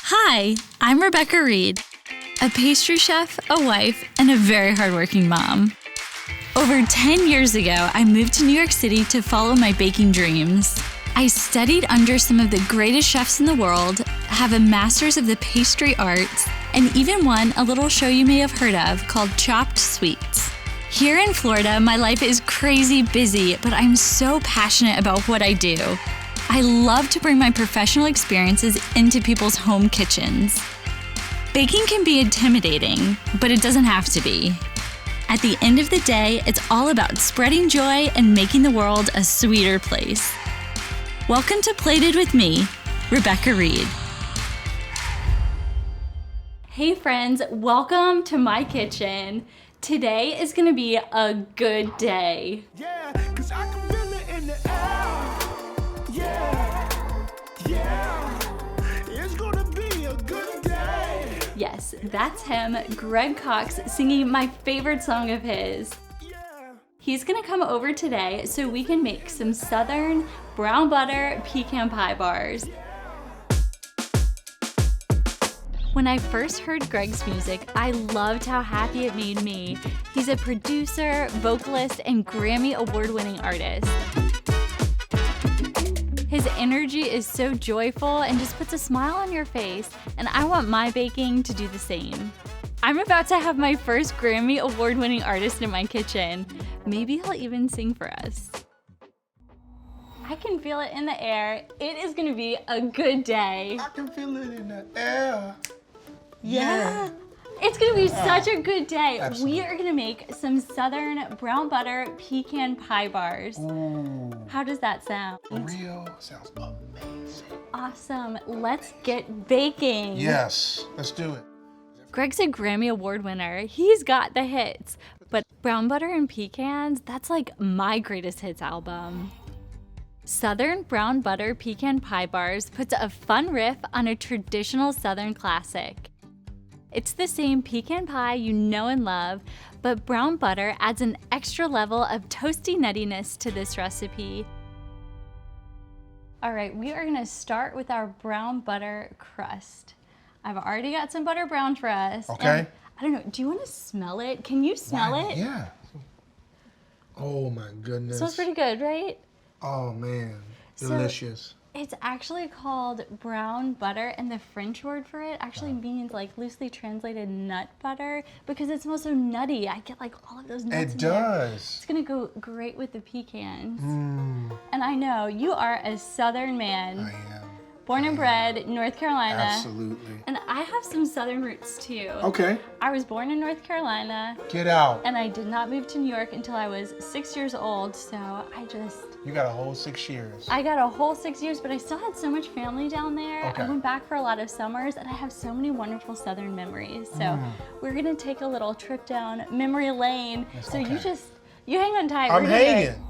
Hi, I'm Rebecca Reed, a pastry chef, a wife, and a very hardworking mom. Over 10 years ago, I moved to New York City to follow my baking dreams. I studied under some of the greatest chefs in the world, have a master's of the pastry arts, and even won a little show you may have heard of called Chopped Sweets. Here in Florida, my life is crazy busy, but I'm so passionate about what I do. I love to bring my professional experiences into people's home kitchens. Baking can be intimidating, but it doesn't have to be. At the end of the day, it's all about spreading joy and making the world a sweeter place. Welcome to Plated with me, Rebecca Reed. Hey friends, welcome to my kitchen. Today is gonna be a good day. Yeah, 'cause I can feel it in the air. Yeah, it's gonna be a good day. Yes, that's him, Greg Cox, singing my favorite song of his. He's gonna come over today so we can make some Southern brown butter pecan pie bars. When I first heard Greg's music, I loved how happy it made me. He's a producer, vocalist, and Grammy Award Winning artist. His energy is so joyful and just puts a smile on your face, and I want my baking to do the same. I'm about to have my first Grammy Award Winning artist in my kitchen. Maybe he'll even sing for us. I can feel it in the air. It is gonna be a good day. I can feel it in the air. Yeah. It's gonna be such a good day. Absolutely. We are gonna make some Southern brown butter pecan pie bars. Ooh, How does that sound? real sounds amazing. Awesome. Let's get baking. Yes, let's do it. Greg's a Grammy Award winner. He's got the hits. But Brown Butter and Pecans, that's like my greatest hits album. Southern Brown Butter Pecan Pie Bars puts a fun riff on a traditional Southern classic. It's the same pecan pie you know and love, but brown butter adds an extra level of toasty nuttiness to this recipe. All right, we are gonna start with our brown butter crust. I've already got some butter browned for us. Okay. I don't know, do you wanna smell it? Can you smell it? Yeah. Oh my goodness. Smells pretty good, right? Oh man, So- delicious. It's actually called brown butter, and the French word for it actually means like loosely translated nut butter because it smells so nutty. I get like all of those nuts in It there. does. It's gonna go great with the pecans. Mm, And I know you are a Southern man, I am. born and bred North Carolina. Absolutely. And I have some Southern roots too. Okay, I was born in North Carolina, get out. and I did not move to New York until I was 6 years old. So You got a whole 6 years. I got a whole 6 years, but I still had so much family down there. Okay. I went back for a lot of summers, and I have so many wonderful Southern memories. So we're gonna take a little trip down memory lane. So okay. you hang on tight. I'm We're gonna do it. hanging.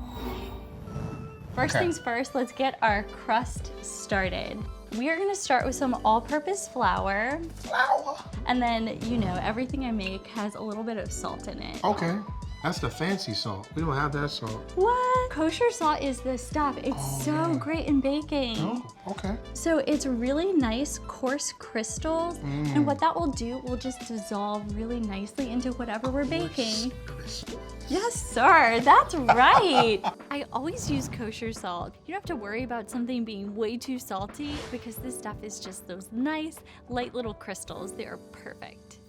First Okay. things first, let's get our crust started. We are gonna start with some all-purpose flour, Flour. and then, you know, everything I make has a little bit of salt in it. Okay, that's the fancy salt. We don't have that salt. What? Kosher salt is the stuff. It's so yeah. great in baking. Oh, okay. So it's really nice, coarse crystals, and what that will do will just dissolve really nicely into whatever we're baking. Crystal. Yes, sir, that's right. I always use kosher salt. You don't have to worry about something being way too salty because this stuff is just those nice, light little crystals. They are perfect.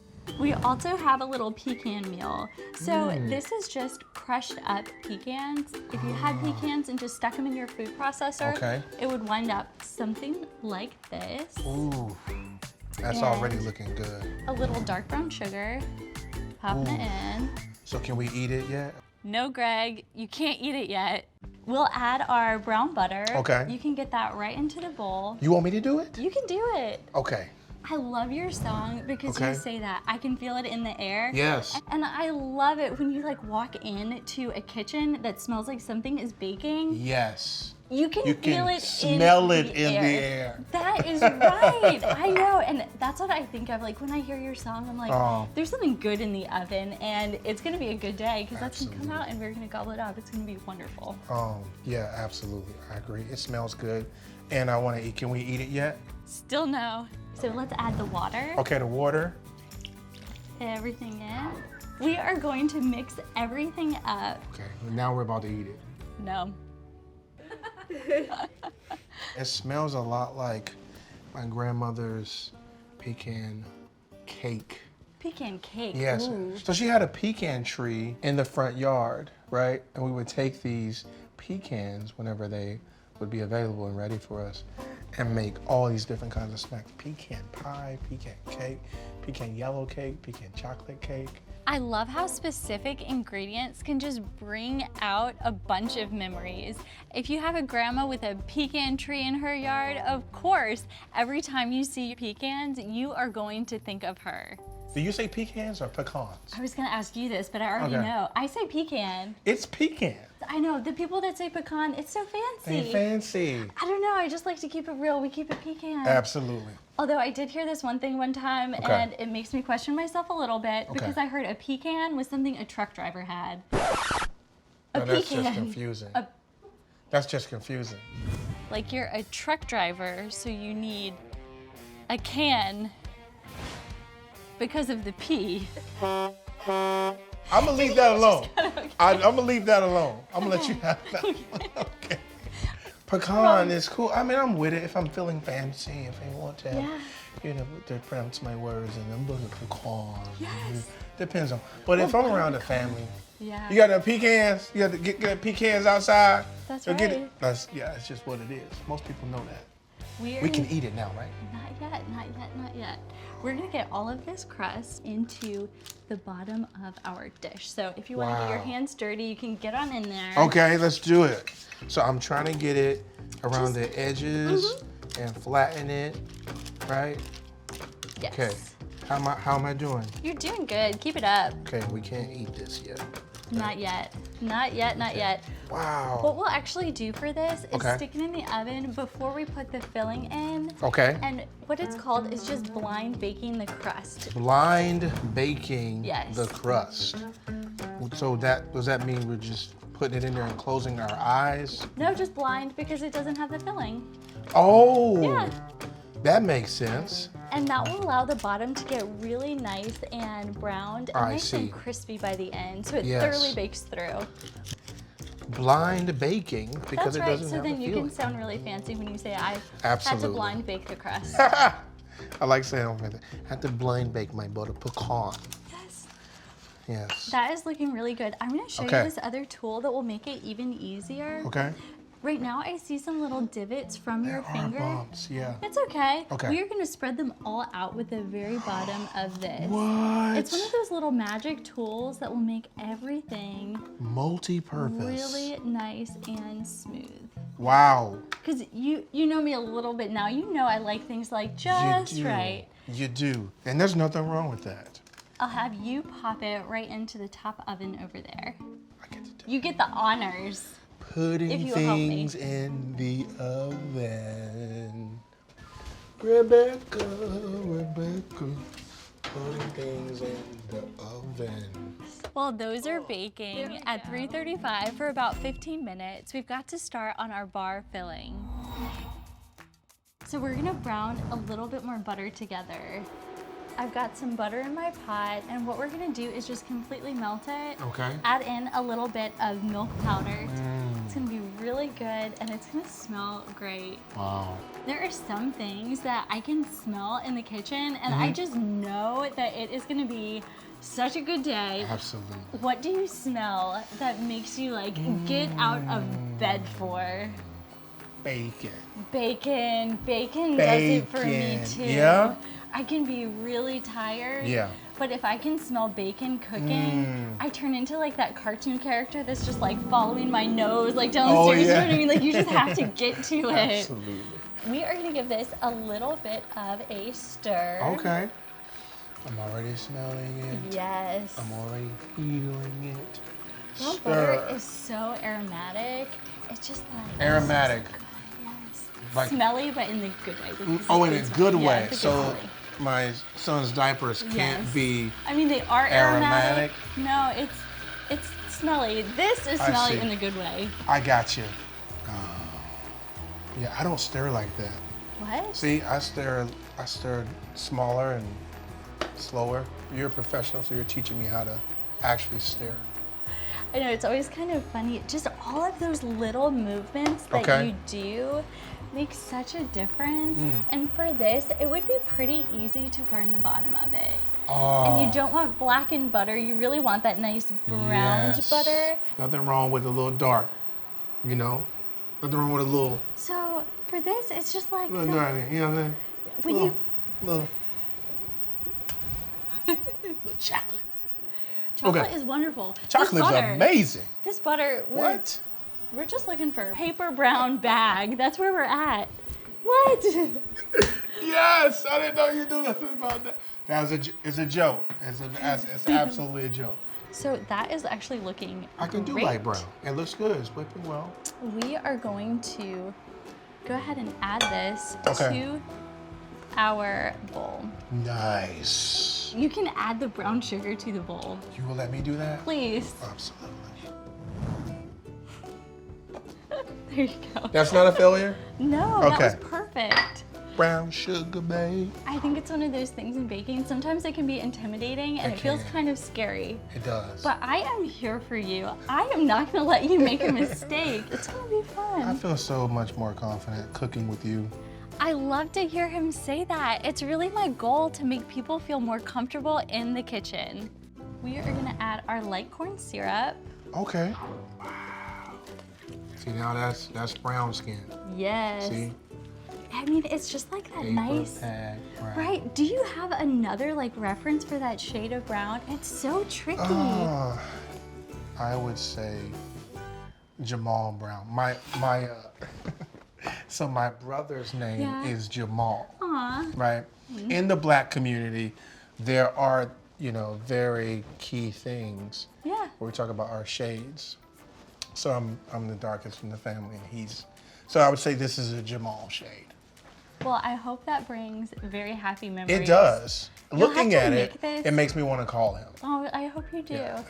We also have a little pecan meal. So this is just crushed up pecans. If you had pecans and just stuck them in your food processor, Okay. it would wind up something like this. Ooh, that's And- already looking good. A little dark brown sugar, popping it in. So can we eat it yet? No, Greg, you can't eat it yet. We'll add our brown butter. Okay. You can get that right into the bowl. You want me to do it? You can do it. Okay. I love your song because Okay. you say that. I can feel it in the air. Yes. And I love it when you like walk into a kitchen that smells like something is baking. Yes. You can You feel can it smell in it the in air. the air. That is right. I know. And that's what I think of. Like when I hear your song, I'm like, Oh. there's something good in the oven and it's going to be a good day because that's going to come Absolutely. out and we're going to gobble it up. It's going to be wonderful. Yeah, absolutely. I agree. It smells good. And I want to eat. Can we eat it yet? Still no. So let's add the water. Okay, the water. Everything in. We are going to mix everything up. Okay, now we're about to eat it. No. It smells a lot like my grandmother's pecan cake. Pecan cake. Yes. Ooh. So she had a pecan tree in the front yard, right? And we would take these pecans whenever they would be available and ready for us and make all these different kinds of snacks. Pecan pie, pecan cake, pecan yellow cake, pecan chocolate cake. I love how specific ingredients can just bring out a bunch of memories. If you have a grandma with a pecan tree in her yard, of course, every time you see pecans, you are going to think of her. Do you say pecans or pecans? I was gonna ask you this, but I already Okay. know. I say pecan. It's pecan. I know, the people that say pecan, it's so fancy. They fancy. I don't know, I just like to keep it real. We keep it pecan. Absolutely. Although I did hear this one thing one time, Okay. and it makes me question myself a little bit because Okay. I heard a pecan was something a truck driver had. No, that's just confusing. That's just confusing. Like you're a truck driver, so you need a can because of the P. I'm gonna leave that alone. I'm gonna leave that alone. I'm gonna let you have that. Okay. Pecan is cool. I mean, I'm with it if I'm feeling fancy, if I want to have, Yeah. you know, to pronounce my words and I'm going to pecan. Yes. Depends on. But if I'm around the family, Yeah. you got the pecans. You got to get pecans outside. That's So get it. right. That's it's just what it is. Most people know that. We We can eat it now, right? Not yet, not yet, not yet. We're gonna get all of this crust into the bottom of our dish. So if you wanna get your Wow. hands dirty, you can get on in there. Okay, let's do it. So I'm trying to get it around the edges and flatten it, right? Yes. Okay. How am I doing? You're doing good, keep it up. Okay, we can't eat this yet. Not yet, not yet, not yet. Wow. What we'll actually do for this is Okay. stick it in the oven before we put the filling in. Okay. And what it's called is just blind baking the crust. Blind baking Yes. the crust. So does that mean we're just putting it in there and closing our eyes? No, just blind because it doesn't have the filling. Oh. Yeah. That makes sense. And that will allow the bottom to get really nice and browned and I nice see. and crispy by the end, so it Yes. thoroughly bakes through. Blind baking because That's it right, doesn't so have then the you feeling. can sound really fancy when you say I had to Absolutely. blind bake the crust. I like saying I had to blind bake my butter pecan. Yes. Yes. That is looking really good. I'm gonna show Okay. you this other tool that will make it even easier. Okay. Right now I see some little divots from your There finger. are bumps, yeah. It's okay. Okay. We are gonna spread them all out with the very bottom of this. What? It's one of those little magic tools that will make everything Multi-purpose. really nice and smooth. Wow. Because you know me a little bit now. You know I like things like just you do. right. You do. And there's nothing wrong with that. I'll have you pop it right into the top oven over there. I get to do You get the honors. Putting If you will help me. things in the oven. Rebecca, putting things in the oven. While those are baking at 335 for about 15 minutes, we've got to start on our bar filling. So we're gonna brown a little bit more butter together. I've got some butter in my pot, and what we're gonna do is just completely melt it. Okay. Add in a little bit of milk powder. It's gonna be really good, and it's gonna smell great. Wow. There are some things that I can smell in the kitchen, and I just know that it is gonna be such a good day. Absolutely. What do you smell that makes you like get out of bed for? Bacon. Bacon. Bacon does it for me Bacon. too. Yeah? I can be really tired. Yeah. But if I can smell bacon cooking, I turn into like that cartoon character that's just like following my nose like down the Oh, stairs. You know yeah. what I mean? Like you just have to get to it. Absolutely. We are gonna give this a little bit of a stir. Okay. I'm already smelling it. Yes. I'm already feeling it. Well, butter is so aromatic. It's just like Aromatic. Yes. Like- Smelly, but in the good way. This is Oh, in a good smell. Yeah, way. it's a good So smelly. my son's diapers can't Yes. be. I mean, they are Aromatic? aromatic. No, it's smelly. This is I smelly see. in a good way. I got you. Yeah, I don't stir like that. What? See, I stir I stirred smaller and slower. You're a professional, so you're teaching me how to actually stir. I know, it's always kind of funny. Just all of those little movements that you do make such a difference. And for this, it would be pretty easy to burn the bottom of it. And you don't want blackened butter. You really want that nice browned butter. Nothing wrong with a little dark, you know? Nothing wrong with a little... So for this, it's just like... Little dark, you know what I'm saying? Little chocolate. Chocolate is wonderful. Chocolate's amazing. This butter, What? We're just looking for a paper brown bag. That's where we're at. What? Yes, I didn't know you knew nothing about that. It's a joke. It's absolutely a joke. So that is actually looking I can do light brown. It looks good. It's whipping well. We are going to go ahead and add this to our bowl. Nice. You can add the brown sugar to the bowl. You will let me do that? Please. Absolutely. There you go. That's not a failure? No, that was perfect. Brown sugar, babe. I think it's one of those things in baking. Sometimes it can be intimidating and it feels kind of scary. It does. But I am here for you. I am not gonna let you make a mistake. It's gonna be fun. I feel so much more confident cooking with you. I love to hear him say that. It's really my goal to make people feel more comfortable in the kitchen. We are gonna add our light corn syrup. Okay. Wow. See, now that's brown skin. Yes. See? I mean, it's just like that nice. Right. Do you have another like reference for that shade of brown? It's so tricky. I would say Jamal Brown. So my brother's name is Jamal. Aw. Right? In the Black community, there are, very key things. Yeah. Where we talk about our shades. So I'm the darkest in the family, and so I would say this is a Jamal shade. Well, I hope that brings very happy memories. It does. You'll Looking have to at it makes me want to call him. Oh, I hope you do. Yeah,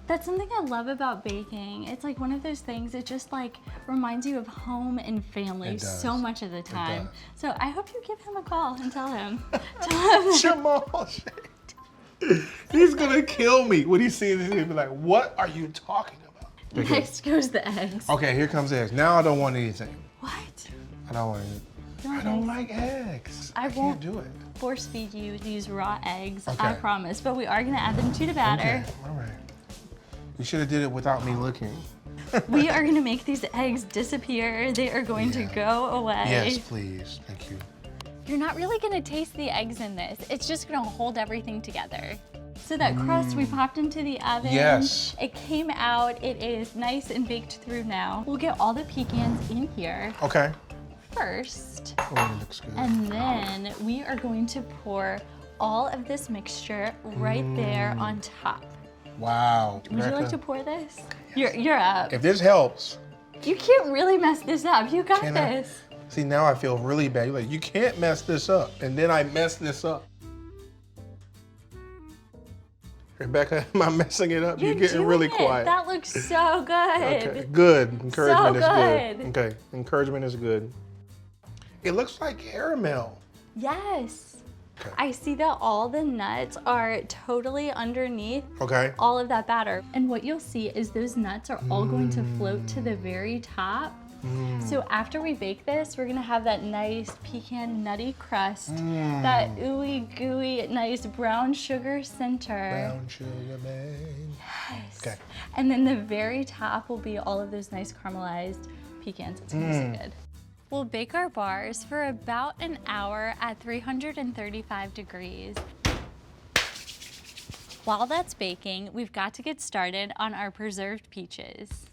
that's something I love about baking. It's like one of those things, it just like reminds you of home and family so much of the time. So I hope you give him a call and tell him. Jamal shade. He's gonna kill me when he sees this. He'll be like, "What are you talking about?" Next goes the eggs. Okay, here comes the eggs. Now I don't want anything. What? I don't want anything. I don't like eggs. I can't do it. Force feed you these raw eggs, I promise. But we are gonna add them to the batter. Okay, all right. You should have did it without me looking. We are gonna make these eggs disappear. They are going to go away. Yes, please. Thank you. You're not really gonna taste the eggs in this. It's just gonna hold everything together. So that crust we popped into the oven. Yes. It came out. It is nice and baked through now. We'll get all the pecans in here. Okay. First. Oh, it looks good. And then we are going to pour all of this mixture right there on top. Wow. Would you like to pour this? Yes. You're up. If this helps. You can't really mess this up. You got this. See, now I feel really bad. You're like, you can't mess this up. And then I mess this up. Rebecca, am I messing it up? You're getting really quiet. That looks so good. Okay, good. Encouragement is good. Okay, encouragement is good. It looks like caramel. Yes. Okay. I see that all the nuts are totally underneath all of that batter. And what you'll see is those nuts are all going to float to the very top. So after we bake this, we're gonna have that nice pecan nutty crust, that ooey gooey, nice brown sugar center. Brown sugar, babe. Yes. Okay. And then the very top will be all of those nice caramelized pecans. It's gonna be so good. We'll bake our bars for about an hour at 335 degrees. While that's baking, we've got to get started on our preserved peaches.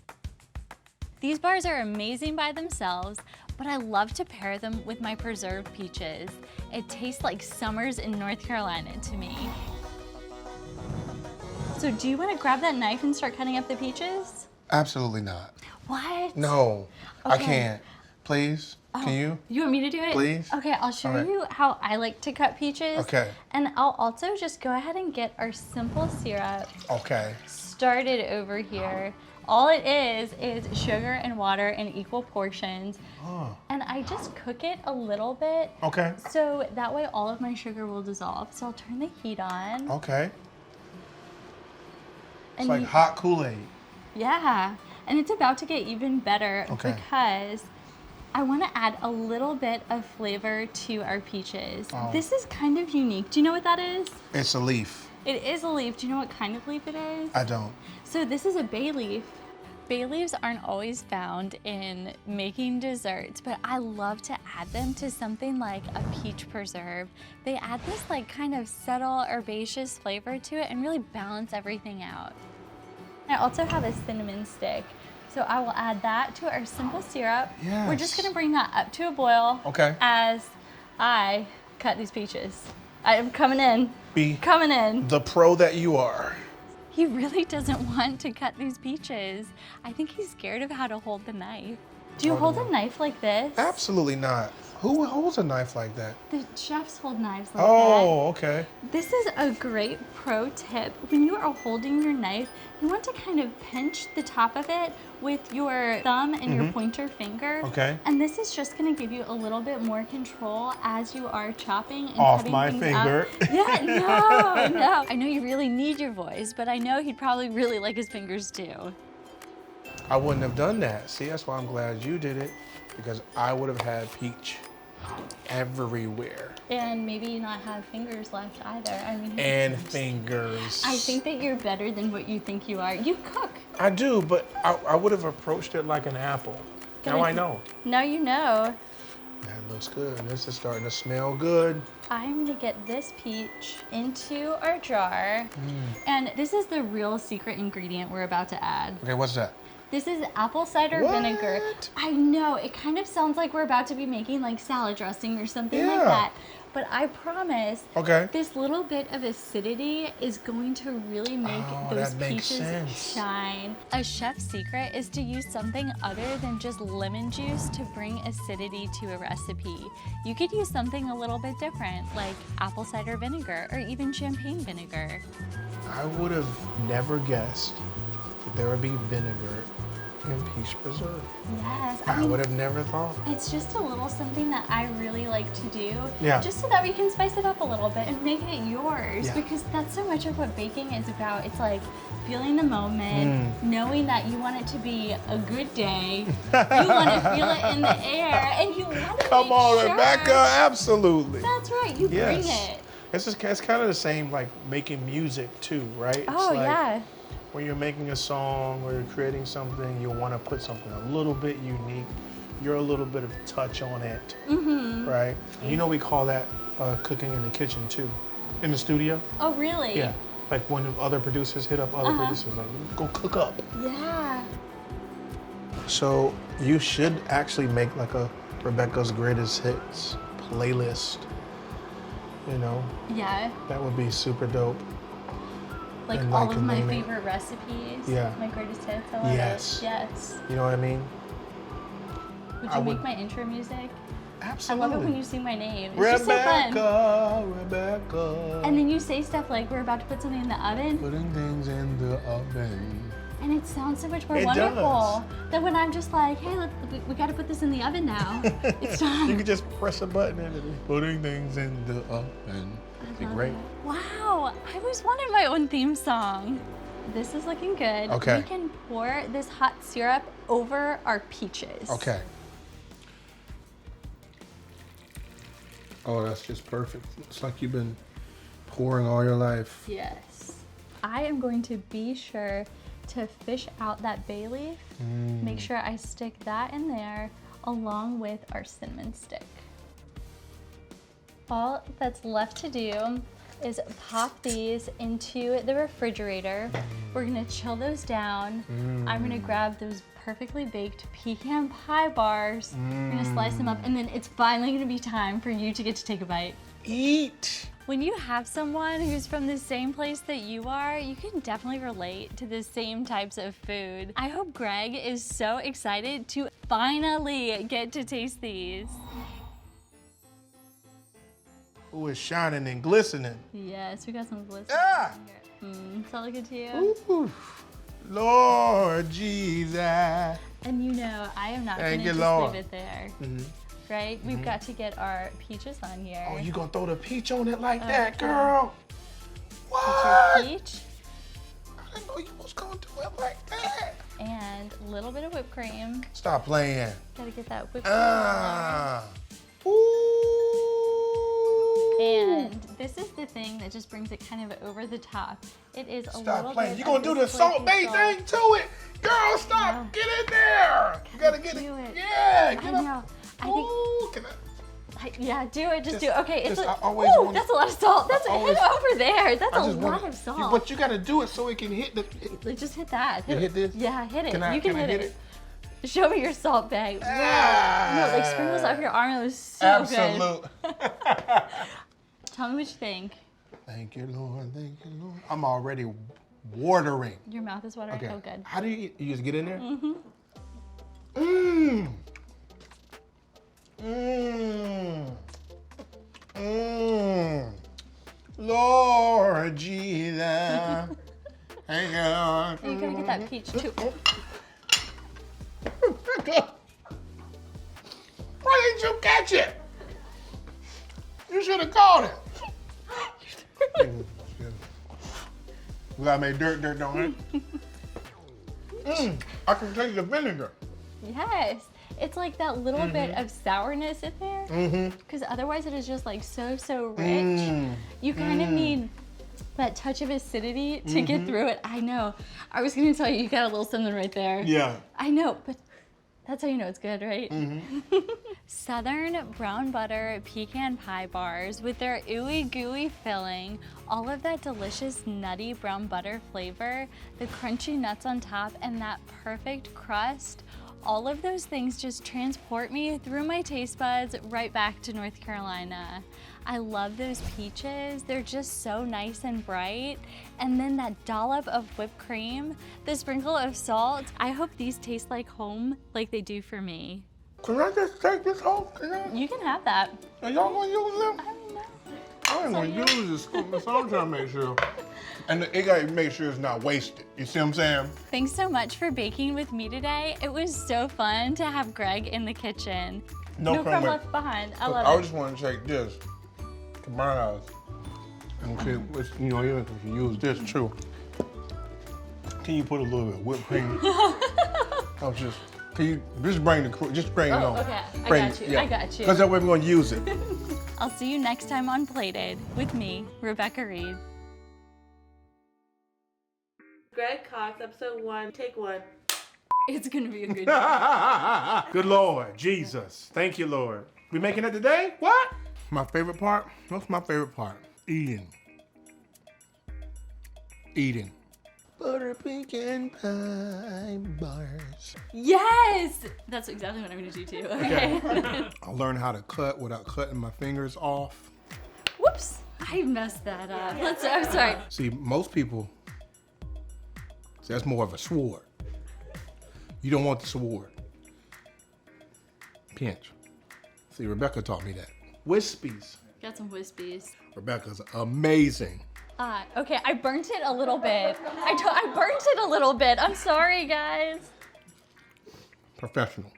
These bars are amazing by themselves, but I love to pair them with my preserved peaches. It tastes like summers in North Carolina to me. So do you want to grab that knife and start cutting up the peaches? Absolutely not. What? No, I can't. Please, can you? You want me to do it? Please. Okay, I'll show you how I like to cut peaches. Okay. And I'll also just go ahead and get our simple syrup Okay. started over here. All it is sugar and water in equal portions. Oh. And I just cook it a little bit. Okay. So that way all of my sugar will dissolve. So I'll turn the heat on. Okay. And It's like hot Kool-Aid. Yeah. And it's about to get even better because I want to add a little bit of flavor to our peaches. Oh. This is kind of unique. Do you know what that is? It's a leaf. It is a leaf. Do you know what kind of leaf it is? I don't. So this is a bay leaf. Bay leaves aren't always found in making desserts, but I love to add them to something like a peach preserve. They add this like kind of subtle herbaceous flavor to it and really balance everything out. I also have a cinnamon stick. So I will add that to our simple syrup. Yes. We're just gonna bring that up to a boil as I cut these peaches. I am coming in. Coming in. The pro that you are. He really doesn't want to cut these peaches. I think he's scared of how to hold the knife. Do you hold a knife like this? Absolutely not. Who holds a knife like that? The chefs hold knives like that. Oh, okay. This is a great pro tip. When you are holding your knife, you want to kind of pinch the top of it with your thumb and your pointer finger. Okay. And this is just going to give you a little bit more control as you are chopping and Off cutting my things finger. up. Yeah, no. I know you really need your voice, but I know he'd probably really like his fingers too. I wouldn't have done that. See, that's why I'm glad you did it, because I would have had peach everywhere. And maybe not have fingers left either. I mean, And fingers. I think that you're better than what you think you are. You cook. I do, but I would have approached it like an apple. Now I know. Now you know. That looks good. This is starting to smell good. I'm gonna get this peach into our jar. And this is the real secret ingredient we're about to add. Okay, what's that? This is apple cider vinegar. I know, it kind of sounds like we're about to be making like salad dressing or something like that. But I promise, this little bit of acidity is going to really make those peaches shine. A chef's secret is to use something other than just lemon juice to bring acidity to a recipe. You could use something a little bit different, like apple cider vinegar or even champagne vinegar. I would have never guessed that there would be vinegar in peach preserve. Yes. I would have never thought. It's just a little something that I really like to do. Yeah. Just so that we can spice it up a little bit and make it yours. Yeah. Because that's so much of what baking is about. It's like feeling the moment, knowing that you want it to be a good day. You want to feel it in the air, and you want to Come make on, sure. Rebecca, absolutely. That's right, you bring it. It's kind of the same like making music too, right? Oh, it's like, yeah. When you're making a song or you're creating something, you want to put something a little bit unique, you're a little bit of touch on it, right? You know we call that cooking in the kitchen too, in the studio. Oh, really? Yeah, like when other producers hit up other producers, like, go cook up. Yeah. So you should actually make like a Rebecca's Greatest Hits playlist, you know? Yeah. That would be super dope. Like and all of my favorite recipes. Yeah. My greatest hits. I love it. Yes. You know what I mean? Would you make my intro music? Absolutely. I love it when you sing my name. It's Rebecca, just so fun. Rebecca. And then you say stuff like, we're about to put something in the oven. Putting things in the oven. And it sounds so much more wonderful than when I'm just like, hey, we got to put this in the oven now. It's done. You can just press a button and it's putting things in the oven. It'd be great. Wow, I always wanted my own theme song. This is looking good. Okay. We can pour this hot syrup over our peaches. Okay. Oh, that's just perfect. It's like you've been pouring all your life. Yes. I am going to be sure to fish out that bay leaf. Make sure I stick that in there along with our cinnamon stick. All that's left to do is pop these into the refrigerator. We're gonna chill those down. I'm gonna grab those perfectly baked pecan pie bars. We're gonna slice them up, and then it's finally gonna be time for you to get to take a bite. Eat. When you have someone who's from the same place that you are, you can definitely relate to the same types of food. I hope Greg is so excited to finally get to taste these. Oh, it's shining and glistening. Yes, we got some glistening Ah! here. Does that look good to you? Ooh. Lord Jesus. And you know, I am not Thank gonna you, just Lord. leave it there. Right? We've got to get our peaches on here. Oh, you gonna throw the peach on it like that, Okay. girl? Get What? your peach I didn't know you was gonna do it like that. and a little bit of whipped cream. Stop playing. Gotta get that whipped cream. Ah. Ooh. And this is the thing that just brings it kind of over the top. It is a little Stop playing. bit You gonna of do the this Salt Bay flaky thing to it? Girl, stop. Yeah. Get in there. You gotta get do it. it. Yeah, get I up. know. I think, Ooh, can I? yeah, do it. Just do it. Okay, it's just, I a, always ooh, wanna- that's a lot of salt. That's I always- hit over there. That's I a just lot wanna- of salt. But you gotta do it so it can hit the. Like, just hit that. You hit this? Yeah, hit it. Can I- you can can I hit hit it. Show me your salt bag. Wow. No, like sprinkles off your arm. It was so Absolute. good. Tell me what you think. Thank you, Lord. Thank you, Lord. I'm already watering. Your mouth is watering. Okay. Oh, good. How do you eat? You just get in there? Mm-hmm. Mmm. Mmm. Mmm. Lord Jesus. Hang on. You gotta get that peach too. Why didn't you catch it? You should have caught it. We gotta make dirt, don't it? I can taste the vinegar. Yes. It's like that little bit of sourness in there. Mm-hmm. Because otherwise it is just like so rich. You kind of need that touch of acidity to get through it. I know. I was gonna tell you got a little something right there. Yeah. I know, but that's how you know it's good, right? Southern brown butter pecan pie bars with their ooey gooey filling, all of that delicious nutty brown butter flavor, the crunchy nuts on top, and that perfect crust. All of those things just transport me through my taste buds right back to North Carolina. I love those peaches. They're just so nice and bright. And then that dollop of whipped cream, the sprinkle of salt. I hope these taste like home like they do for me. Can I just take this home? You can have that. Are y'all gonna use them? I don't know. I ain't gonna use this. So I'm trying to make sure. And it gotta make sure it's not wasted. You see what I'm saying? Thanks so much for baking with me today. It was so fun to have Greg in the kitchen. No crumb left behind. I love I it. just want to take this to my house and see, you know, even if you use this too. Can you put a little bit of whipped cream? Can you just bring it on? Okay, I got you. I got you. Because that way we're gonna use it. I'll see you next time on Plated with me, Rebecca Reed. Greg Cox, episode 1, take 1. It's gonna be a good day. Good Lord, Jesus. Thank you, Lord. We making it today? What? My favorite part? What's my favorite part? Eating. Eating. Butter pecan pie bars. Yes! That's exactly what I'm gonna do too. Okay. I learned how to cut without cutting my fingers off. Whoops! I messed that up. I'm sorry. See, most people, that's more of a sword. You don't want the sword. Pinch. See, Rebecca taught me that. Wispies. Got some wispies. Rebecca's amazing. Okay, I burnt it a little bit. I burnt it a little bit. I'm sorry, guys. Professional.